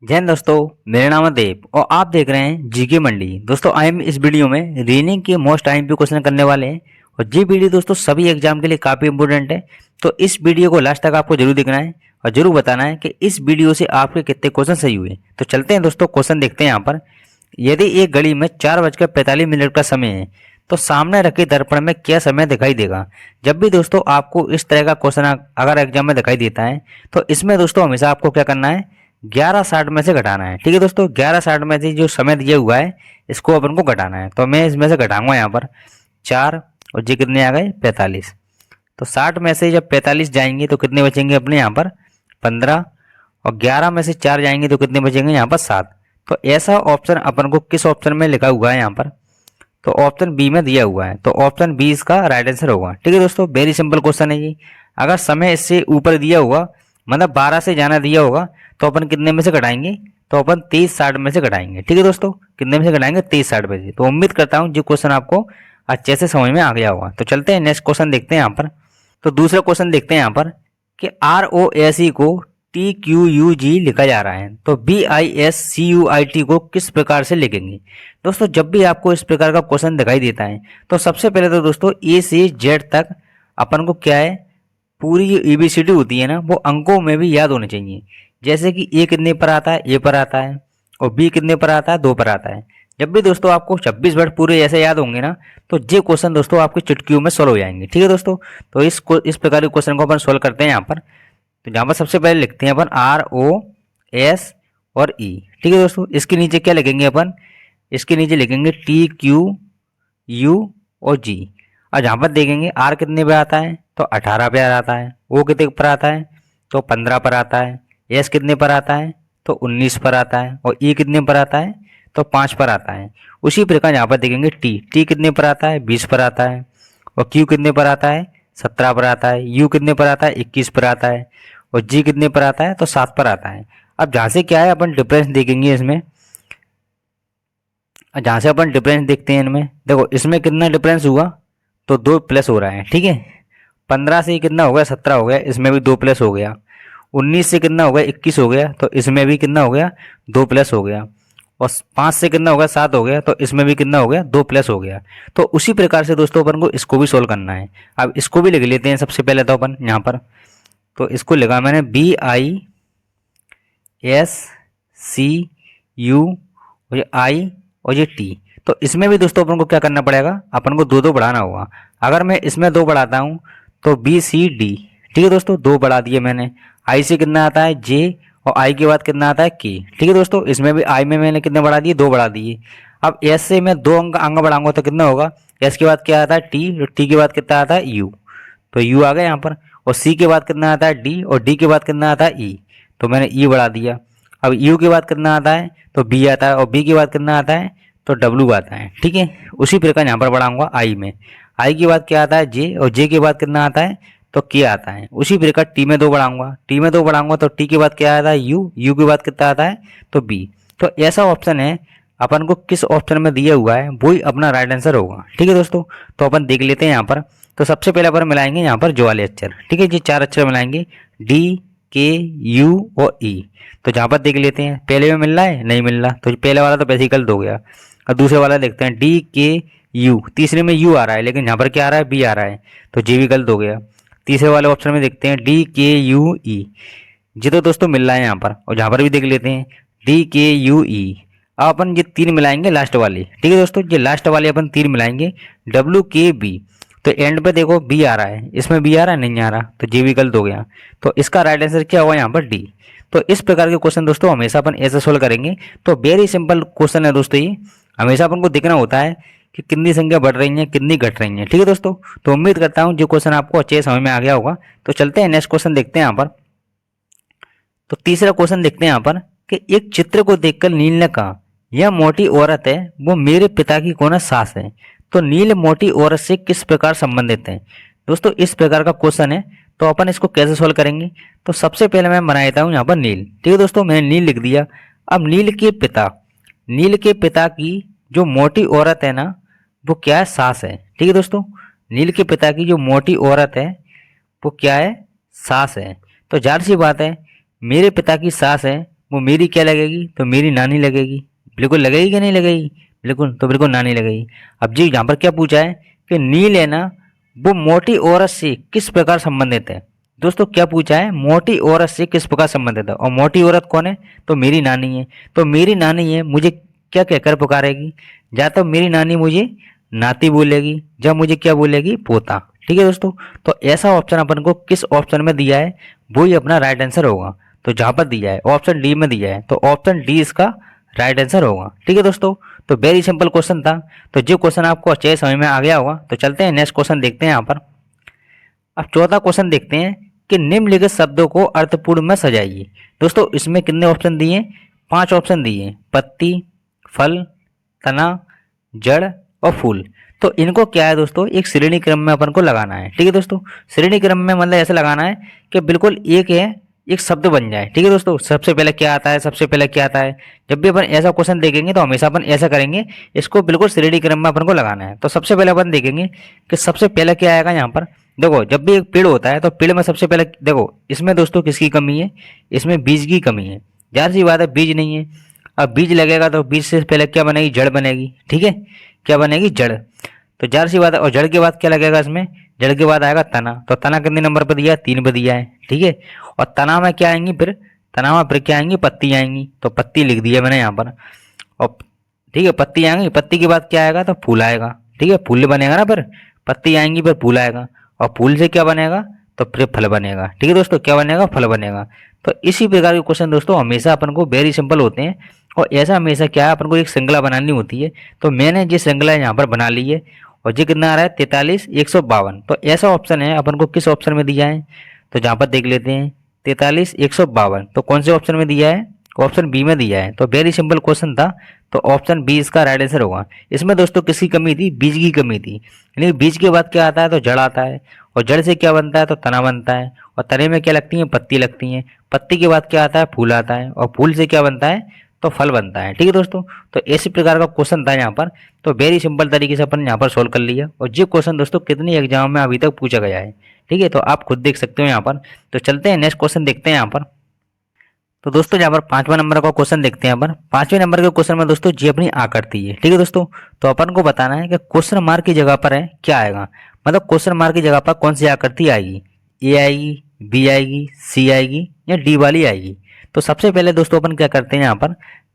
जय हिंद दोस्तों। मेरा नाम है देव और आप देख रहे हैं जीके मंडी। दोस्तों आई एम इस वीडियो में रीजनिंग के मोस्ट टाइम पे क्वेश्चन करने वाले हैं और ये वीडियो दोस्तों सभी एग्जाम के लिए काफ़ी इंपॉर्टेंट है। तो इस वीडियो को लास्ट तक आपको जरूर देखना है और जरूर बताना है कि इस वीडियो से आपके कितने क्वेश्चन सही हुए। तो चलते हैं दोस्तों, क्वेश्चन देखते हैं। यहाँ पर यदि एक घड़ी में 4:45 का समय है तो सामने रखे दर्पण में क्या समय दिखाई देगा। जब भी दोस्तों आपको इस तरह का क्वेश्चन अगर एग्जाम में दिखाई देता है तो इसमें दोस्तों हमेशा आपको क्या करना है, 11:60 में से घटाना है। ठीक है दोस्तों, 11:60 में से जो समय दिया हुआ है इसको अपन को घटाना है। तो मैं इसमें से घटाऊंगा यहाँ पर 4 और जी कितने आ गए 45। तो 60 में से जब 45 जाएंगे तो कितने बचेंगे अपने यहाँ पर 15 और 11 में से 4 जाएंगे तो कितने बचेंगे यहाँ पर 7। तो ऐसा ऑप्शन अपन को किस ऑप्शन में लिखा हुआ है यहाँ पर, तो ऑप्शन बी में दिया हुआ है। तो ऑप्शन बी इसका राइट आंसर होगा। ठीक है दोस्तों, वेरी सिंपल क्वेश्चन है ये। अगर समय इससे ऊपर दिया हुआ मतलब 12 से जाना दिया होगा तो अपन कितने में से घटाएंगे, तो अपन 23:60 में से घटाएंगे। ठीक है दोस्तों, कितने में से घटाएंगे 23:60 में से। तो उम्मीद करता हूँ जो क्वेश्चन आपको अच्छे से समझ में आ गया होगा। तो चलते हैं नेक्स्ट क्वेश्चन देखते हैं यहाँ पर। तो दूसरा क्वेश्चन देखते हैं यहाँ पर कि ROSE को TQUG लिखा जा रहा है तो BISCUIT को किस प्रकार से लिखेंगे। दोस्तों जब भी आपको इस प्रकार का क्वेश्चन दिखाई देता है तो सबसे पहले तो दोस्तों A से Z तक अपन को क्या है, पूरी जो ABCD होती है ना वो अंकों में भी याद होनी चाहिए। जैसे कि A कितने पर आता है, A पर आता है, और B कितने पर आता है, 2 पर आता है। जब भी दोस्तों आपको 26 वर्ड पूरे ऐसे याद होंगे ना तो ये क्वेश्चन दोस्तों आपकी चुटकियों में सोल्व हो जाएंगे। ठीक है दोस्तों, तो इस प्रकार के क्वेश्चन को अपन सोल्व करते हैं यहाँ पर। तो यहाँ पर सबसे पहले लिखते हैं अपन ROS और E। ठीक है दोस्तों, इसके नीचे क्या लिखेंगे अपन, इसके नीचे लिखेंगे TQU और G। और जहाँ पर देखेंगे R कितने पे आता है तो 18 पे आता है, O कितने पर आता है तो 15 पर आता है, S कितने पर आता है तो 19 पर आता है, और E कितने पर आता है तो 5 पर आता है। उसी प्रकार यहाँ पर देखेंगे T कितने पर आता है 20 पर आता है, और Q कितने पर आता है 17 पर आता है, U कितने पर आता है 21 पर आता है, और G कितने पर आता है तो 7 पर आता है। अब जहाँ से क्या है अपन डिफरेंस देखेंगे इसमें, जहाँ से अपन डिफरेंस देखते हैं इनमें, देखो इसमें कितना डिफरेंस हुआ तो 2 प्लस हो रहा है। ठीक है, 15 से कितना हो गया 17 हो गया, इसमें भी 2 प्लस हो गया। 19 से कितना हो गया 21 हो गया, तो इसमें भी कितना हो गया 2 प्लस हो गया। और 5 से कितना हो गया 7 हो गया, तो इसमें भी कितना हो गया 2 प्लस हो गया। तो उसी प्रकार से दोस्तों अपन को इसको भी सोल्व करना है। अब इसको भी लिख लेते हैं सबसे पहले तो अपन यहाँ पर। तो इसको लिखा मैंने BISCU और ये I और ये T। तो इसमें भी दोस्तों अपन को क्या करना पड़ेगा, अपन को 2 2 बढ़ाना होगा। अगर मैं इसमें 2 बढ़ाता हूँ तो BCD। ठीक है दोस्तों, 2 बढ़ा दिए मैंने। I से कितना आता है J, और I के बाद कितना आता है K। ठीक है दोस्तों, इसमें भी I में मैंने कितने बढ़ा दिए 2 बढ़ा दिए। अब S से मैं 2 अंक बढ़ाऊंगा तो कितना होगा, S के बाद क्या आता है T, और T के बाद कितना आता है U। तो U आ गया यहाँ पर, और C के बाद कितना आता है D, और D के बाद कितना आता है E। तो मैंने E बढ़ा दिया। अब U के बाद कितना आता है तो B आता है, और B के बाद कितना आता है तो W आता है। ठीक है, उसी प्रकार यहाँ पर बढ़ाऊंगा I में। I के बाद क्या आता है J, और J के बाद कितना आता है तो K आता है। उसी प्रकार T में 2 बढ़ाऊंगा, T में 2 बढ़ाऊंगा तो T के बाद क्या आता है U, U के बाद कितना आता है तो B। तो ऐसा ऑप्शन है, अपन को किस ऑप्शन में दिया हुआ है वही अपना राइट आंसर होगा। ठीक है दोस्तों, तो अपन देख लेते हैं यहाँ पर। तो सबसे पहले अपन मिलाएंगे यहाँ पर जो वाले अक्षर। ठीक है, ये 4 अक्षर मिलाएंगे D K U और E। तो जहाँ पर देख लेते हैं पहले में मिल रहा है नहीं मिल रहा, तो पहले वाला तो वैसे ही गलत हो गया। और दूसरे वाला देखते हैं DKU, तीसरे में U आ रहा है लेकिन यहाँ पर क्या आ रहा है B आ रहा है, तो J भी गलत हो गया। तीसरे वाले ऑप्शन में देखते हैं DKUE, जी तो दोस्तों मिल रहा है यहाँ पर। और जहाँ पर भी देख लेते हैं DKUE। अब अपन ये 3 मिलाएंगे लास्ट वाले। ठीक है दोस्तों, ये लास्ट वाले अपन 3 मिलाएंगे WKB। तो एंड पे देखो B आ रहा है, इसमें B आ रहा है नहीं आ रहा, तो J भी गलत हो गया। तो इसका राइट आंसर क्या होगा यहाँ पर D। तो इस प्रकार के क्वेश्चन दोस्तों हमेशा अपन ऐसे सोल्व करेंगे। तो वेरी सिंपल क्वेश्चन है दोस्तों ये। हमेशा अपन को देखना होता है कि कितनी संख्या बढ़ रही है कितनी घट रही है। ठीक है दोस्तों, तो उम्मीद करता हूँ जो क्वेश्चन आपको अच्छे से समझ में आ गया होगा। तो चलते हैं नेक्स्ट क्वेश्चन देखते हैं यहाँ पर। तो तीसरा क्वेश्चन देखते हैं यहाँ पर कि एक चित्र को देखकर नील ने कहा यह मोटी औरत है, वो मेरे पिता की कौन सास है। तो नील मोटी औरत से किस प्रकार संबंधित है। दोस्तों इस प्रकार का क्वेश्चन है, तो अपन इसको कैसे सोल्व करेंगे। तो सबसे पहले मैं बना देता हूँ यहाँ पर नील। ठीक है दोस्तों, मैंने नील लिख दिया। अब नील के पिता की जो मोटी औरत है ना वो क्या है, सास है। ठीक है दोस्तों, नील के पिता की जो मोटी औरत है वो क्या है, सास है। तो जाहिर सी बात है मेरे पिता की सास है वो मेरी क्या लगेगी, तो मेरी नानी लगेगी। बिल्कुल लगेगी कि नहीं लगेगी, बिल्कुल, तो बिल्कुल नानी लगेगी। अब जी यहाँ पर क्या पूछा है कि नील है ना, वो मोटी औरत से किस प्रकार संबंधित है। दोस्तों क्या पूछा है, मोटी औरत से किस प्रकार संबंधित है, और मोटी औरत कौन है, तो मेरी नानी है। तो मेरी नानी है, मुझे क्या कहकर पुकारेगी, या तो मेरी नानी मुझे नाती बोलेगी, या मुझे क्या बोलेगी, पोता। ठीक है दोस्तों, तो ऐसा ऑप्शन अपन को किस ऑप्शन में दिया है, वो ही अपना राइट आंसर होगा। तो जहां पर दिया है ऑप्शन डी में दिया है, तो ऑप्शन डी इसका राइट आंसर होगा। ठीक है दोस्तों, तो वेरी सिंपल क्वेश्चन था। तो जो क्वेश्चन आपको अच्छे समझ में आ गया होगा, तो चलते हैं नेक्स्ट क्वेश्चन देखते हैं यहाँ पर। अब चौथा क्वेश्चन देखते हैं कि निम्नलिखित शब्दों को अर्थपूर्ण में सजाइए। दोस्तों इसमें कितने ऑप्शन दिए, 5 ऑप्शन दिए, पत्ती, फल, तना, जड़ और फूल। तो इनको क्या है दोस्तों, एक श्रेणी क्रम में अपन को लगाना है। ठीक है दोस्तों, श्रेणी क्रम में मतलब ऐसे लगाना है कि बिल्कुल एक है, एक शब्द बन जाए। ठीक है दोस्तों, सबसे पहले क्या आता है, सबसे पहले क्या आता है। जब भी अपन ऐसा क्वेश्चन देखेंगे तो हमेशा अपन ऐसा करेंगे, इसको बिल्कुल श्रेणी क्रम में अपन को लगाना है। तो सबसे पहले अपन देखेंगे कि सबसे पहले क्या आएगा यहाँ पर। देखो जब भी एक पेड़ होता है तो पेड़ में सबसे पहले देखो, इसमें दोस्तों किसकी कमी है, इसमें बीज की कमी है। जाहिर सी बात है बीज नहीं है। अब बीज लगेगा तो बीज से पहले क्या बनेगी, जड़ बनेगी। ठीक है, क्या बनेगी, जड़। तो जाहिर सी बात है, और जड़ के बाद क्या लगेगा इसमें, जड़ के बाद आएगा तना। तो तना कितने नंबर पर दिया है, 3 पर दिया है। ठीक है, और तना में क्या आएंगी फिर, तना में फिर क्या आएंगी, पत्ती आएंगी। तो पत्ती लिख दिया मैंने यहाँ पर। और ठीक है, पत्ती आएंगी, पत्ती के बाद क्या आएगा, तो फूल आएगा। ठीक है, फूल बनेगा ना, फिर पत्ती आएंगी फिर फूल आएगा, और फूल से क्या बनेगा, तो फिर फल बनेगा। ठीक है दोस्तों, क्या बनेगा, फल बनेगा। तो इसी प्रकार के क्वेश्चन दोस्तों हमेशा अपन को वेरी सिंपल होते हैं, और ऐसा हमेशा क्या है, अपन को एक श्रृंखला बनानी होती है। तो मैंने ये श्रृंखला यहाँ पर बना ली है, और ये कितना आ रहा है, 43 152। तो ऐसा ऑप्शन है अपन को किस ऑप्शन में दिया है, तो जहाँ पर देख लेते हैं 43 152, तो कौन से ऑप्शन में दिया है, ऑप्शन बी में दिया है। तो वेरी सिंपल क्वेश्चन था, तो ऑप्शन बी इसका राइट आंसर होगा। इसमें दोस्तों किसकी कमी थी, बीज की कमी थी। यानी बीज के बाद क्या आता है, तो जड़ आता है, और जड़ से क्या बनता है, तो तना बनता है, और तने में क्या लगती है, पत्ती लगती है। पत्ती के बाद क्या आता है, फूल आता है, और फूल से क्या बनता है, तो फल बनता है। ठीक है दोस्तों, तो इसी प्रकार का क्वेश्चन था यहाँ पर। तो वेरी सिंपल तरीके से अपन यहाँ पर सोल्व कर लिया, और ये क्वेश्चन दोस्तों कितनी एग्जाम में अभी तक पूछा गया है। ठीक है, तो आप खुद देख सकते हो यहाँ पर। तो चलते हैं नेक्स्ट क्वेश्चन देखते हैं यहाँ पर। तो दोस्तों यहाँ पर 5वां नंबर का क्वेश्चन देखते हैं। यहाँ पर 5वें नंबर के क्वेश्चन में दोस्तों जी अपनी आकृति है। ठीक है दोस्तों, तो अपन को बताना है कि क्वेश्चन मार्क की जगह पर है क्या आएगा, मतलब क्वेश्चन मार्क की जगह पर कौन सी आकृति आएगी, ए आएगी, बी आएगी, सी आएगी, या डी वाली आएगी। तो सबसे पहले दोस्तों अपन क्या करते हैं,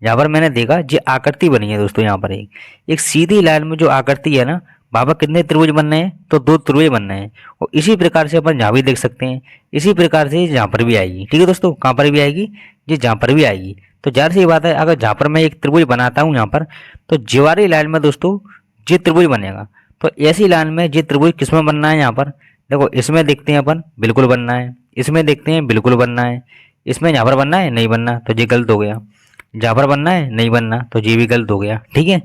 यहाँ पर मैंने देखा जी आकृति बनी है दोस्तों। यहाँ पर एक सीधी लाइन में जो आकृति है ना, वहाँ पर कितने त्रिभुज बन रहे हैं, तो 2 त्रिभुज बन रहे हैं। और इसी प्रकार से अपन यहाँ भी देख सकते हैं, इसी प्रकार से जहाँ पर भी आएगी। ठीक है दोस्तों, कहाँ पर भी आएगी, ये जहाँ पर भी आएगी। तो जाहिर सी बात है, अगर जहाँ पर मैं एक त्रिभुज बनाता हूँ यहाँ पर, तो जीवारी लाइन में दोस्तों ये त्रिभुज बनेगा। तो ऐसी लाइन में ये त्रिभुज किसमें बनना है, यहाँ पर देखो, इसमें देखते हैं अपन, बिल्कुल बनना है। इसमें देखते हैं, बिल्कुल बनना है। इसमें यहाँ पर बनना है, नहीं बनना, तो ये गलत हो गया। जहाँ पर बनना है, नहीं बनना, तो ये भी गलत हो गया। ठीक है,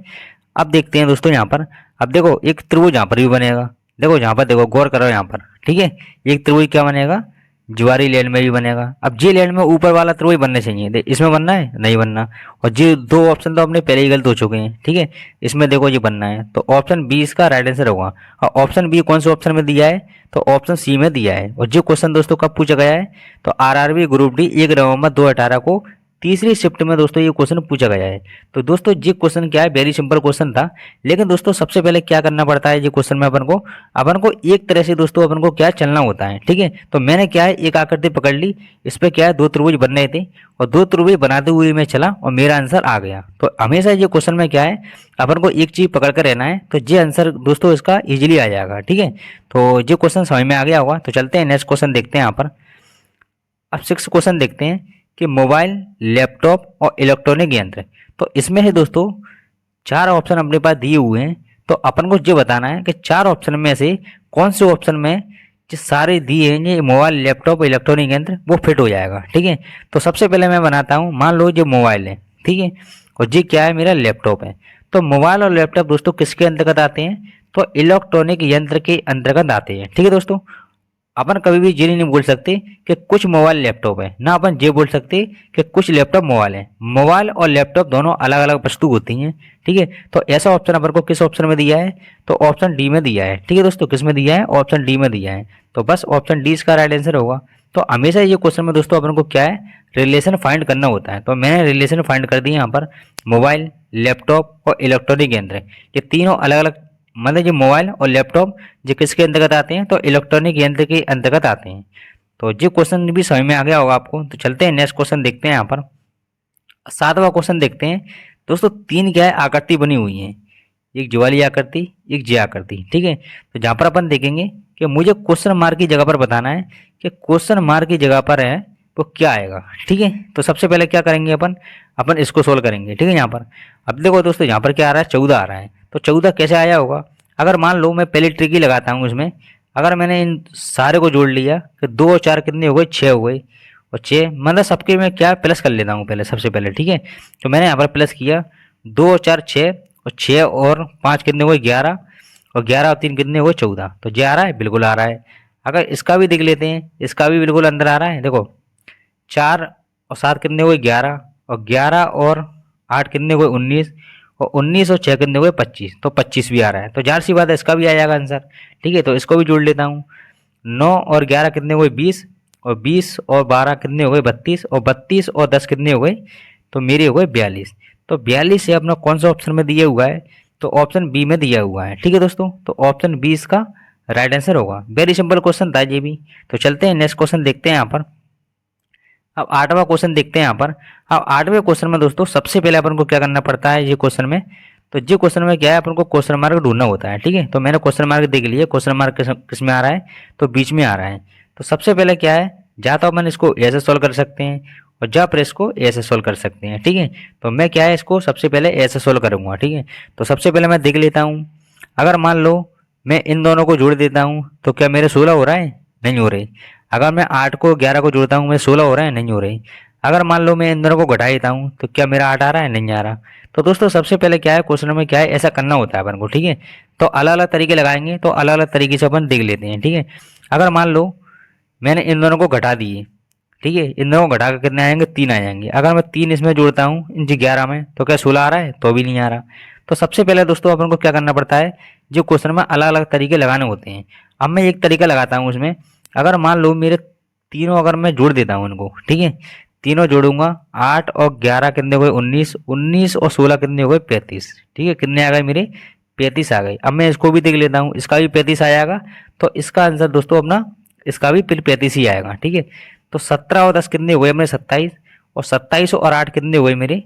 अब देखते हैं दोस्तों यहाँ पर। अब देखो एक त्रिभुज यहाँ पर भी बनेगा। देखो यहाँ पर देखो, गौर करो यहाँ पर। ठीक है, एक त्रिभुज क्या बनेगा, ज्वारी लेन में भी बनेगा। अब जी लेन में ऊपर वाला त्रिभुज बनने चाहिए, इसमें बनना है, नहीं बनना। और जी 2 ऑप्शन तो अपने पहले ही गलत हो चुके हैं। ठीक है, इसमें देखो ये बनना है, तो ऑप्शन बी इसका राइट आंसर होगा। और ऑप्शन बी कौन से ऑप्शन में दिया है, तो ऑप्शन सी में दिया है। और जो क्वेश्चन दोस्तों कब पूछा गया है, तो आरआरबी ग्रुप डी 1 नवंबर 2018 को तीसरी शिफ्ट में दोस्तों ये क्वेश्चन पूछा गया है। तो दोस्तों ये क्वेश्चन क्या है, वेरी सिंपल क्वेश्चन था। लेकिन दोस्तों सबसे पहले क्या करना पड़ता है, ये क्वेश्चन में अपन को एक तरह से दोस्तों अपन को क्या चलना होता है। ठीक है, तो मैंने क्या है, एक आकृति पकड़ ली, इस पर क्या है 2 त्रिभुज बन रहे थे, और 2 त्रिभुज बनाते हुए मैं चला और मेरा आंसर आ गया। तो हमेशा ये क्वेश्चन में क्या है, अपन को एक चीज पकड़ कर रहना है, तो ये आंसर दोस्तों इसका इजीली आ जाएगा। ठीक है, तो ये क्वेश्चन समझ में आ गया होगा। तो चलते हैं नेक्स्ट क्वेश्चन देखते हैं यहाँ पर। अब 6 क्वेश्चन देखते हैं कि मोबाइल, लैपटॉप और इलेक्ट्रॉनिक यंत्र। तो इसमें है दोस्तों 4 ऑप्शन अपने पास दिए हुए हैं। तो अपन को ये बताना है कि 4 ऑप्शन में से कौन से ऑप्शन में जो सारे दिए हैं, ये मोबाइल, लैपटॉप, इलेक्ट्रॉनिक यंत्र, वो फिट हो जाएगा। ठीक है, तो सबसे पहले मैं बनाता हूँ, मान लो जो मोबाइल है, ठीक है, और ये क्या है, मेरा लैपटॉप है। तो मोबाइल और लैपटॉप दोस्तों किसके अंतर्गत आते हैं, तो इलेक्ट्रॉनिक यंत्र के अंतर्गत आते हैं। ठीक है दोस्तों, अपन कभी भी ये नहीं बोल सकते कि कुछ मोबाइल लैपटॉप है, ना अपन ये बोल सकते कि कुछ लैपटॉप मोबाइल है। मोबाइल और लैपटॉप दोनों अलग अलग वस्तु होती हैं। ठीक है, तो ऐसा ऑप्शन अपन को किस ऑप्शन में दिया है, तो ऑप्शन डी में दिया है। ठीक है दोस्तों, किस में दिया है, ऑप्शन डी में दिया है। तो बस ऑप्शन डी इसका राइट आंसर होगा। तो हमेशा ये क्वेश्चन में दोस्तों अपन को क्या है, रिलेशन फाइंड करना होता है। तो मैंने रिलेशन फाइंड कर दी यहाँ पर। मोबाइल, लैपटॉप और इलेक्ट्रॉनिक यंत्र, ये तीनों अलग अलग, मतलब ये मोबाइल और लैपटॉप ये किसके अंतर्गत आते हैं, तो इलेक्ट्रॉनिक यंत्र के अंतर्गत आते हैं। तो ये क्वेश्चन भी समझ में आ गया होगा आपको। तो चलते हैं नेक्स्ट क्वेश्चन देखते हैं। यहाँ पर 7वां क्वेश्चन देखते हैं दोस्तों। तीन क्या है, आकृति बनी हुई है, एक ज्वाली आकृति, एक जे आकृति, ठीक है। तो जहाँ पर अपन देखेंगे कि मुझे क्वेश्चन मार्क की जगह पर बताना है कि क्वेश्चन मार्क की जगह पर है तो क्या आएगा, ठीक है। तो सबसे पहले क्या करेंगे अपन, इसको सोल्व करेंगे, ठीक है। यहाँ पर अब देखो दोस्तों, यहाँ पर क्या आ रहा है, 14 आ रहा है। तो 14 कैसे आया होगा, अगर मान लो मैं पहले ट्रिक ही लगाता हूँ इसमें, अगर मैंने इन सारे को जोड़ लिया कि 2 और 4 कितने हो गए, 6 हो गए। और 6 मतलब सबके मैं क्या प्लस कर लेता हूँ पहले, सबसे पहले, ठीक है। तो मैंने यहाँ पर प्लस किया, 2 और 4 6, और 6 और 5 कितने हुए, 11, और 11 और 3 कितने हुए, 14। तो जे आ रहा है, बिल्कुल आ रहा है। अगर इसका भी देख लेते हैं, इसका भी बिल्कुल अंदर आ रहा है। देखो 4 और 7 कितने हुए, 11, और 11 और 8 कितने हुए, 19, और 19 और 6 कितने हुए, 25। तो 25 भी आ रहा है। तो जाहिर सी बात है इसका भी आ जाएगा आंसर, ठीक है। तो इसको भी जोड़ लेता हूँ। 9 और 11 कितने हुए, 20, और 20 और 12 कितने हो गए, 32, और 32 और 10 कितने हो गए, तो मेरे हो गए 42। तो 42 से अपना कौन सा ऑप्शन में दिया हुआ है, तो ऑप्शन बी में दिया हुआ है, ठीक है दोस्तों। तो ऑप्शन बी इसका राइट आंसर होगा। वेरी सिंपल क्वेश्चन था ये भी। तो चलते हैं नेक्स्ट क्वेश्चन देखते हैं यहाँ पर। अब 8वां क्वेश्चन देखते हैं यहाँ पर। अब 8वें क्वेश्चन में दोस्तों सबसे पहले अपन को क्या करना पड़ता है ये क्वेश्चन में, तो ये क्वेश्चन में क्या है, अपन को क्वेश्चन मार्क ढूंढना होता है, ठीक है। तो मैंने क्वेश्चन मार्क देख लिया, क्वेश्चन मार्क किस में आ रहा है, तो बीच में आ रहा है। तो सबसे पहले क्या है, या तो अपन इसको ऐसे सॉल्व कर सकते हैं, और या फिर इसको ऐसे सॉल्व कर सकते हैं, ठीक है। तो मैं क्या है, इसको सबसे पहले ऐसे सॉल्व करूंगा, ठीक है। तो सबसे पहले मैं देख लेता हूँ, अगर मान लो मैं इन दोनों को जोड़ देता हूँ तो क्या मेरे 16 हो रहा है, नहीं हो रही। अगर मैं 8 को 11 को जोड़ता हूँ, मेरे 16 हो रहा है, नहीं हो रही। अगर मान लो मैं इन दोनों को घटा देता हूँ तो क्या मेरा 8 आ रहा है, नहीं आ रहा। तो दोस्तों सबसे पहले क्या है, क्वेश्चन में क्या है, ऐसा करना होता है अपन को, ठीक है। तो अलग अलग तरीके लगाएंगे, तो अलग अलग तरीके से अपन देख लेते हैं, ठीक है। अगर मान लो मैंने इन दोनों को घटा दिए, ठीक है, इन दोनों को घटा कर कितने आएंगे, 3 आ जाएंगे। अगर मैं 3 इसमें जोड़ता हूँ इन 11 में, तो क्या 16 आ रहा है, तो भी नहीं आ रहा। तो सबसे पहले दोस्तों अपन को क्या करना पड़ता है, जो क्वेश्चन में अलग अलग तरीके लगाने होते हैं। अब मैं एक तरीका लगाता हूँ उसमें, अगर मान लो मेरे तीनों अगर मैं जोड़ देता हूँ इनको, ठीक है, तीनों जोड़ूंगा, 8 और 11 कितने हो गए, 19, 19 और 16 कितने हो गए, 35, ठीक है। कितने आ गए मेरे, 35 आ गए। अब मैं इसको भी देख लेता हूँ, इसका भी 35 आ जाएगा। तो इसका आंसर दोस्तों अपना, इसका भी फिर 35 ही आएगा, ठीक है। तो 17 और 10 कितने हुए मेरे, 27, और 27 और 8 कितने हुए मेरे,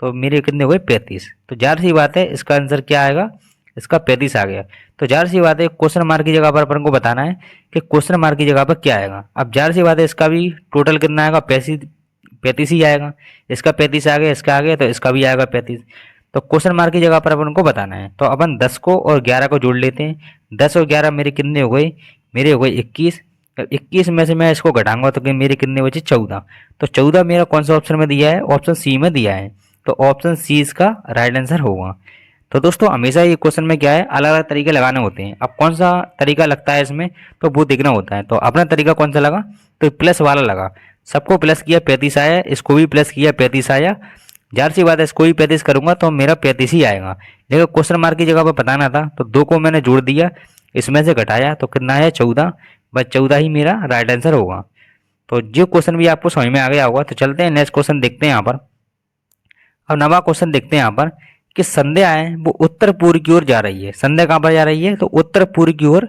तो मेरे कितने हुए, 35। तो जाहिर सी बात है इसका आंसर क्या आएगा, इसका 35 आ गया। तो जाहिर सी बात है क्वेश्चन मार्क की जगह पर अपन को बताना है कि क्वेश्चन मार्क की जगह पर क्या आएगा। अब जाहिर सी बात है इसका भी टोटल कितना आएगा, 35 ही आएगा। इसका 35 आ गया, इसका आ गया, तो इसका भी आएगा 35। तो क्वेश्चन मार्क की जगह पर अपन को बताना है। तो अपन 10 को और 11 को जोड़ लेते हैं। 10 और 11 मेरे कितने हो गए, मेरे हो गए 21। 21 में से मैं इसको घटाऊंगा तो मेरे कितने बचे, 14। तो 14 मेरा कौन सा ऑप्शन में दिया है, ऑप्शन सी में दिया है। तो ऑप्शन सी इसका राइट आंसर होगा। तो दोस्तों हमेशा ये क्वेश्चन में क्या है, अलग अलग तरीके लगाने होते हैं। अब कौन सा तरीका लगता है इसमें, तो वो देखना होता है। तो अपना तरीका कौन सा लगा, तो प्लस वाला लगा। सबको प्लस किया, 35 आया, इसको भी प्लस किया, 35 आया। जाहिर सी बात है इसको भी 35 करूंगा तो मेरा 35 ही आएगा। लेकिन क्वेश्चन मार्क की जगह पर बताना था, तो 2 को मैंने जोड़ दिया, इसमें से घटाया, तो कितना आया, 14। बस 14 ही मेरा राइट आंसर होगा। तो जो क्वेश्चन भी आपको समझ में आ गया होगा। तो चलते हैं नेक्स्ट क्वेश्चन देखते हैं यहाँ पर। अब नवा क्वेश्चन देखते हैं यहाँ पर कि संध्या है वो उत्तर पूर्व की ओर जा रही है। संध्या कहाँ पर जा रही है, तो उत्तर पूर्व की ओर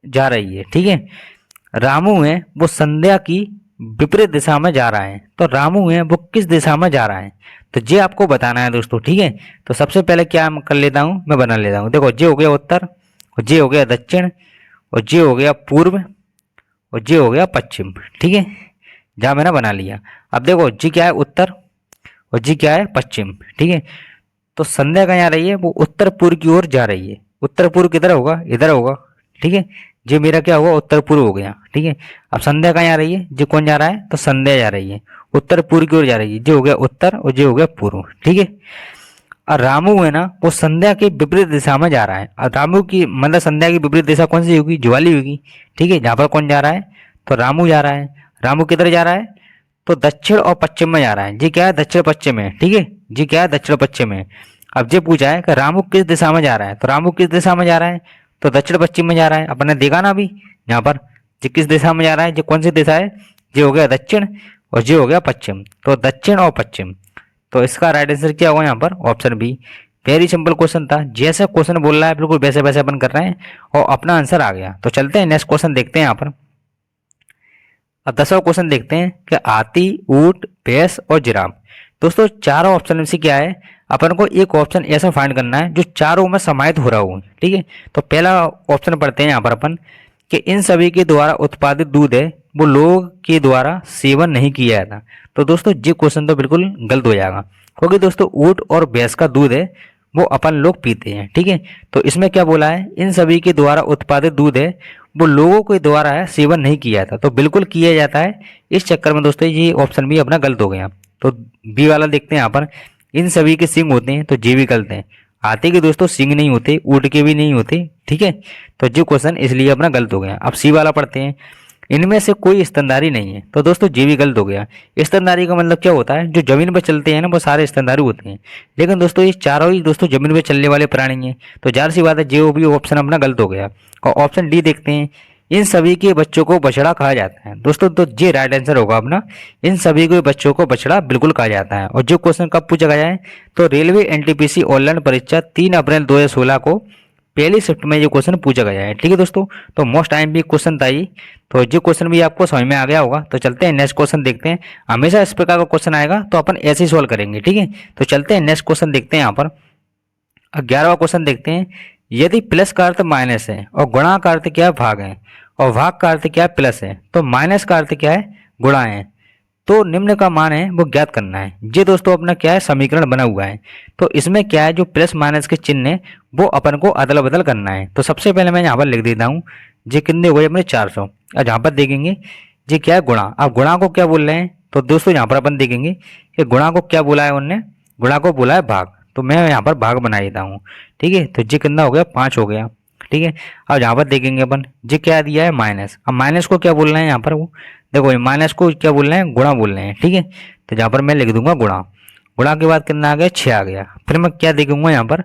जा रही है, ठीक है। रामू है वो संध्या की विपरीत दिशा में जा रहा है। तो रामू है वो किस दिशा में जा रहा है, तो ये आपको बताना है दोस्तों, ठीक है। तो सबसे पहले क्या कर लेता हूँ, मैं बना लेता हूँ। देखो जे हो गया उत्तर, और जे हो गया दक्षिण, और जे हो गया पूर्व, और जे हो गया पश्चिम, ठीक है। जहाँ मैंने बना लिया। अब देखो जी क्या है, उत्तर, और जी क्या है, पश्चिम, ठीक है। तो संध्या कहाँ जा रही है, वो उत्तर पूर्व की ओर जा रही है। उत्तर पूर्व किधर होगा, इधर होगा, ठीक है। ये मेरा क्या हुआ, उत्तर पूर्व हो गया, ठीक है। अब संध्या कहाँ जा रही है, जी कौन जा रहा है, तो संध्या जा रही है, उत्तर पूर्व की ओर जा रही है। जो हो गया उत्तर, और जो हो गया पूर्व, ठीक है। और रामू है ना वो संध्या के विपरीत दिशा में जा रहा है। और रामू की मतलब संध्या की विपरीत दिशा कौन सी होगी, ज्वाली होगी, ठीक है। जहाँ पर कौन जा रहा है, तो रामू जा रहा है। रामू किधर जा रहा है, तो दक्षिण और पश्चिम में जा रहा है। जी क्या है, दक्षिण पश्चिम में, ठीक है। जी क्या है, दक्षिण पश्चिम में। अब ये पूछा है कि रामू किस दिशा में जा रहा है, तो रामू किस दिशा में जा रहा है, तो दक्षिण पश्चिम में जा रहा है। अपन ने देखा ना अभी यहाँ पर, जी किस दिशा में जा रहा है, जो कौन सी दिशा है, ये हो गया दक्षिण और ये हो गया पश्चिम, तो दक्षिण और पश्चिम। तो इसका राइट आंसर क्या होगा यहाँ पर? Option B. Very simple question था, जैसा क्वेश्चन बोल रहा है बिल्कुल वैसे वैसे अपन कर रहे हैं और अपना आंसर आ गया। तो चलते हैं नेक्स्ट क्वेश्चन देखते हैं यहाँ पर। अब 10वां क्वेश्चन देखते हैं कि हाथी, ऊंट, भैंस और जिराफ। दोस्तों चारों ऑप्शन में से क्या है, अपन को एक ऑप्शन ऐसा फाइंड करना है जो चारों में समाहित हो रहा हो। ठीक है, तो पहला ऑप्शन पढ़ते हैं यहाँ पर अपन कि इन सभी के द्वारा उत्पादित दूध है वो लोग के द्वारा सेवन नहीं किया जाता। तो दोस्तों ये क्वेश्चन तो बिल्कुल गलत हो जाएगा, क्योंकि दोस्तों ऊंट और भैंस का दूध है वो अपन लोग पीते हैं। ठीक है, तो इसमें क्या बोला है, इन सभी के द्वारा उत्पादित दूध है वो लोगों के द्वारा है सेवन नहीं किया जाता, तो बिल्कुल किया जाता है। इस चक्कर में दोस्तों ये ऑप्शन भी अपना गलत हो गया। तो बी वाला देखते हैं यहाँ पर, इन सभी के सिंग होते हैं, तो ये भी गलत है। हाथी के दोस्तों सिंग नहीं होते, ऊंट के भी नहीं होते। ठीक है, तो जो क्वेश्चन इसलिए अपना गलत हो गया। अब सी वाला पढ़ते हैं, इनमें से कोई स्तनधारी नहीं है। तो दोस्तों ये भी गलत हो गया। स्तनधारी का मतलब क्या होता है, जो जमीन पर चलते हैं ना वो सारे स्तनधारी होते हैं, लेकिन दोस्तों ये चारों ही दोस्तों जमीन पर चलने वाले प्राणी हैं। तो जाहिर सी बात है जो भी ऑप्शन अपना गलत हो गया। और ऑप्शन डी देखते हैं, इन सभी के बच्चों को बछड़ा कहा जाता है। दोस्तों तो ये राइट आंसर होगा अपना, इन सभी के बच्चों को बछड़ा बिल्कुल कहा जाता है। और जो क्वेश्चन कब पूछा गया है, तो रेलवे एनटीपीसी ऑनलाइन परीक्षा 3 अप्रैल 2016 को पहली शिफ्ट में ये क्वेश्चन पूछा गया है। ठीक है दोस्तों, तो मोस्ट टाइम भी क्वेश्चन था ये, तो ये क्वेश्चन भी आपको समझ में आ गया होगा। तो चलते हैं नेक्स्ट क्वेश्चन देखते हैं। हमेशा इस प्रकार का क्वेश्चन आएगा तो अपन ऐसे ही सॉल्व करेंगे। ठीक है, तो चलते हैं नेक्स्ट क्वेश्चन देखते हैं यहाँ पर। 11वां क्वेश्चन देखते हैं, यदि प्लस का अर्थ माइनस है और गुणा का अर्थ क्या है, भाग है, और भाग का अर्थ क्या है, प्लस है, तो माइनस का अर्थ क्या है, गुणा है, तो निम्न का मान है वो ज्ञात करना है। ये दोस्तों अपना क्या है, समीकरण बना हुआ है। तो इसमें क्या है, जो प्लस माइनस के चिन्ह है वो अपन को अदल बदल करना है। तो सबसे पहले मैं यहाँ पर लिख देता हूँ, ये कितने हो गए अपने 400। और यहाँ पर देखेंगे ये क्या है, गुणा। अब गुणा को क्या बोल रहे हैं, तो दोस्तों यहाँ पर अपन देखेंगे कि गुणा को क्या बोला है उनने, गुणा को बोला है भाग, तो मैं यहाँ पर भाग बना देता हूँ। ठीक है, तो ये कितना हो गया, 5 हो गया। ठीक है, अब यहाँ पर देखेंगे अपन ये क्या दिया है, माइनस। अब माइनस को क्या बोल रहे हैं यहाँ पर, वो देखो माइनस को क्या बोल रहे हैं, गुणा बोल रहे हैं। ठीक है, तो यहाँ पर मैं लिख दूंगा गुणा। गुणा के बाद कितना आ गया, 6 आ गया। फिर मैं क्या देखूंगा यहाँ पर,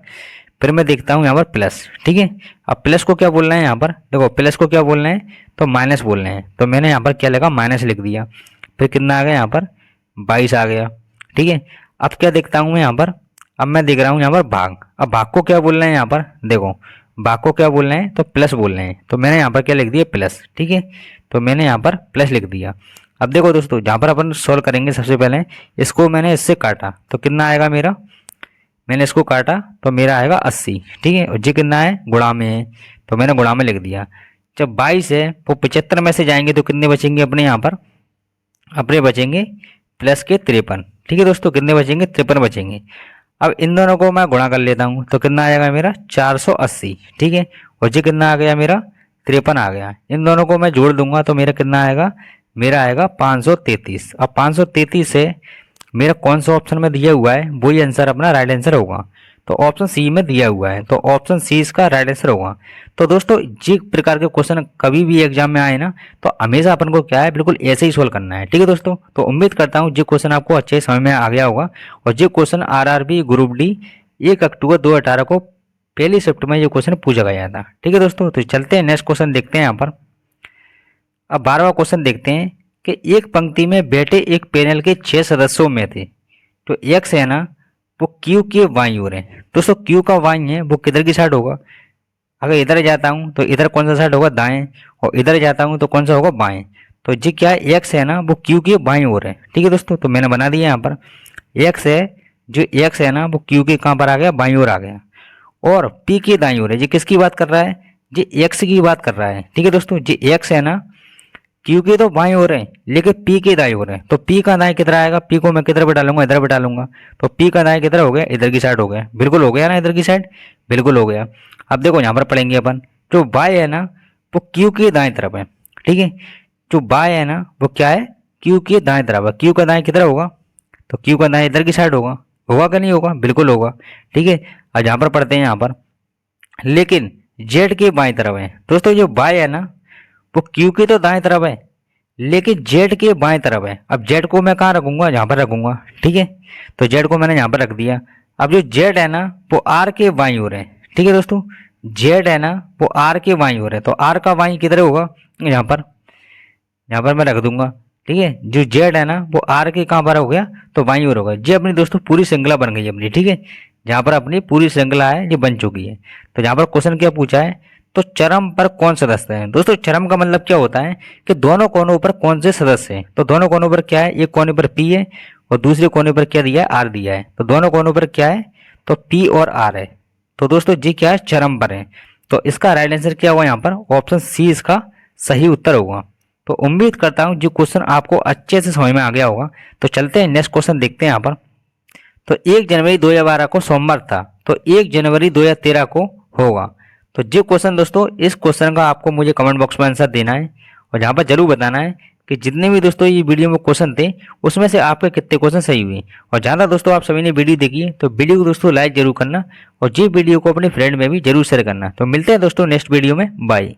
फिर मैं देखता हूँ यहाँ पर प्लस। ठीक है, अब प्लस को क्या बोल रहे हैं यहाँ पर, देखो प्लस को क्या बोल रहे हैं, तो माइनस बोल रहे हैं, तो मैंने यहाँ पर क्या लिखा, माइनस लिख दिया। फिर कितना आ गया यहाँ पर, 22 आ गया। ठीक है, अब क्या देखता हूँ मैं यहाँ पर, अब मैं देख रहा हूँ यहाँ पर भाग। अब भाग को क्या बोल रहे हैं यहाँ पर, देखो भाग को क्या बोल रहे हैं, तो प्लस बोल रहे हैं, तो मैंने यहाँ पर क्या लिख दिया, प्लस। ठीक है, तो मैंने यहाँ पर प्लस लिख दिया। अब देखो दोस्तों जहाँ पर अपन सॉल्व करेंगे, सबसे पहले इसको मैंने इससे काटा तो कितना आएगा मेरा, मैंने इसको काटा तो मेरा आएगा 80। ठीक है, और जी कितना है, गुणा में है, तो मैंने गुणा में लिख दिया। जब 22 है वो 75 में से जाएंगे तो कितने बचेंगे अपने यहाँ पर, अपने बचेंगे प्लस के 53। ठीक है दोस्तों, कितने बचेंगे, 53 बचेंगे। अब इन दोनों को मैं गुणा कर लेता हूँ तो कितना आएगा मेरा, 480। ठीक है, और जी कितना आ गया मेरा, 53 आ गया। इन दोनों को मैं जोड़ दूंगा तो मेरा कितना आएगा, मेरा आएगा 533। अब 533 से मेरा कौन सा ऑप्शन में दिया हुआ है वही आंसर अपना राइट आंसर होगा, तो ऑप्शन सी में दिया हुआ है, तो ऑप्शन सी इसका राइट आंसर होगा। तो दोस्तों ये प्रकार के क्वेश्चन कभी भी एग्जाम में आए ना तो हमेशा अपन को क्या है, बिल्कुल ऐसे ही सोल्व करना है। ठीक है दोस्तों, तो उम्मीद करता हूँ ये क्वेश्चन आपको अच्छे समझ में आ गया होगा। और ये क्वेश्चन आरआरबी ग्रुप डी 1 अक्टूबर 2018 को पहली शिफ्ट में ये क्वेश्चन पूछा गया था। ठीक है दोस्तों, तो चलते हैं नेक्स्ट क्वेश्चन देखते हैं यहाँ पर। अब 12वां क्वेश्चन देखते हैं कि एक पंक्ति में बैठे एक पैनल के 6 सदस्यों में थे, तो एक्स है ना वो क्यू के बाईं ओर है। दोस्तों क्यू का बाईं है वो किधर की साइड होगा, अगर इधर जाता हूँ तो इधर कौन सा साइड होगा, दाएं, और इधर जाता हूँ तो कौन सा होगा, बाएं। तो जी क्या है, एक्स है ना वो क्यू के बाईं ओर है। ठीक है दोस्तों, तो मैंने बना दिया यहाँ पर एक्स है, जो एक्स है ना वो क्यू के कहाँ पर आ गया, बाईं ओर आ गया। और पी के दाईं ओर है, जी किसकी बात कर रहा है, जी एक्स की बात कर रहा है। ठीक है दोस्तों, जी एक्स है ना क्यू के तो बाएं ओर है लेकिन पी के दाएं ओर है, तो पी का दाएं किधर आएगा, पी को मैं किधर पे डालूंगा, इधर पे डालूंगा, तो पी का दाएं किधर हो गया, इधर की साइड हो गया। बिल्कुल हो गया ना, इधर की साइड बिल्कुल हो गया। अब देखो यहाँ पर पढ़ेंगे अपन, जो बाय है ना वो क्यू के दाएं तरफ है। ठीक है, जो बाय है ना वो क्या है, क्यू के दाएं तरफ है। क्यू का दाएं किधर होगा, तो क्यू का दाएं इधर की साइड होगा। होगा कि नहीं होगा, बिल्कुल होगा। ठीक है, और यहाँ पर पढ़ते हैं यहाँ पर, लेकिन जेड के बाएं तरफ है। दोस्तों जो बाय है ना वो क्यू के तो दाएं तरफ है लेकिन जेड के बाएं तरफ है। अब जेड को मैं कहाँ रखूंगा, यहाँ पर रखूंगा। ठीक है, तो जेड को मैंने यहाँ पर रख दिया। अब जो जेड है ना वो आर के बाईं ओर है। ठीक है दोस्तों, जेड है ना वो आर के बाईं ओर है, तो आर का बाईं किधर होगा, यहाँ पर मैं रख दूंगा। ठीक है। जो जेड है ना वो आर के कहाँ पर हो गया, तो बाई ओर होगा। ये अपनी दोस्तों पूरी श्रृंखला बन गई अपनी, ठीक है। जहाँ पर अपनी पूरी श्रृंखला है ये बन चुकी है। तो यहाँ पर क्वेश्चन क्या पूछा है, तो चरम पर कौन सदस्य है। दोस्तों चरम का मतलब क्या होता है कि दोनों कोनों पर कौन से सदस्य हैं। तो दोनों कोनों पर क्या है, एक कोने पर पी है और दूसरे कोने पर क्या दिया है, आर दिया है। तो दोनों कोनों पर क्या है, तो पी और आर है। तो दोस्तों जी क्या है, चरम पर है। तो इसका राइट आंसर क्या हुआ यहाँ पर, ऑप्शन सी इसका सही उत्तर होगा। तो उम्मीद करता हूँ जो क्वेश्चन आपको अच्छे से समझ में आ गया होगा। तो चलते हैं नेक्स्ट क्वेश्चन देखते हैं यहाँ पर। तो 1 जनवरी 2012 को सोमवार था, तो 1 जनवरी 2013 को होगा। तो जो क्वेश्चन दोस्तों, इस क्वेश्चन का आपको मुझे कमेंट बॉक्स में आंसर देना है और यहाँ पर जरूर बताना है कि जितने भी दोस्तों ये वीडियो में क्वेश्चन थे उसमें से आपके कितने क्वेश्चन सही हुए। और ज़्यादा दोस्तों आप सभी ने वीडियो देखी है तो वीडियो को दोस्तों लाइक जरूर करना और जी वीडियो को अपने फ्रेंड में भी जरूर शेयर करना। तो मिलते हैं दोस्तों नेक्स्ट वीडियो में, बाय।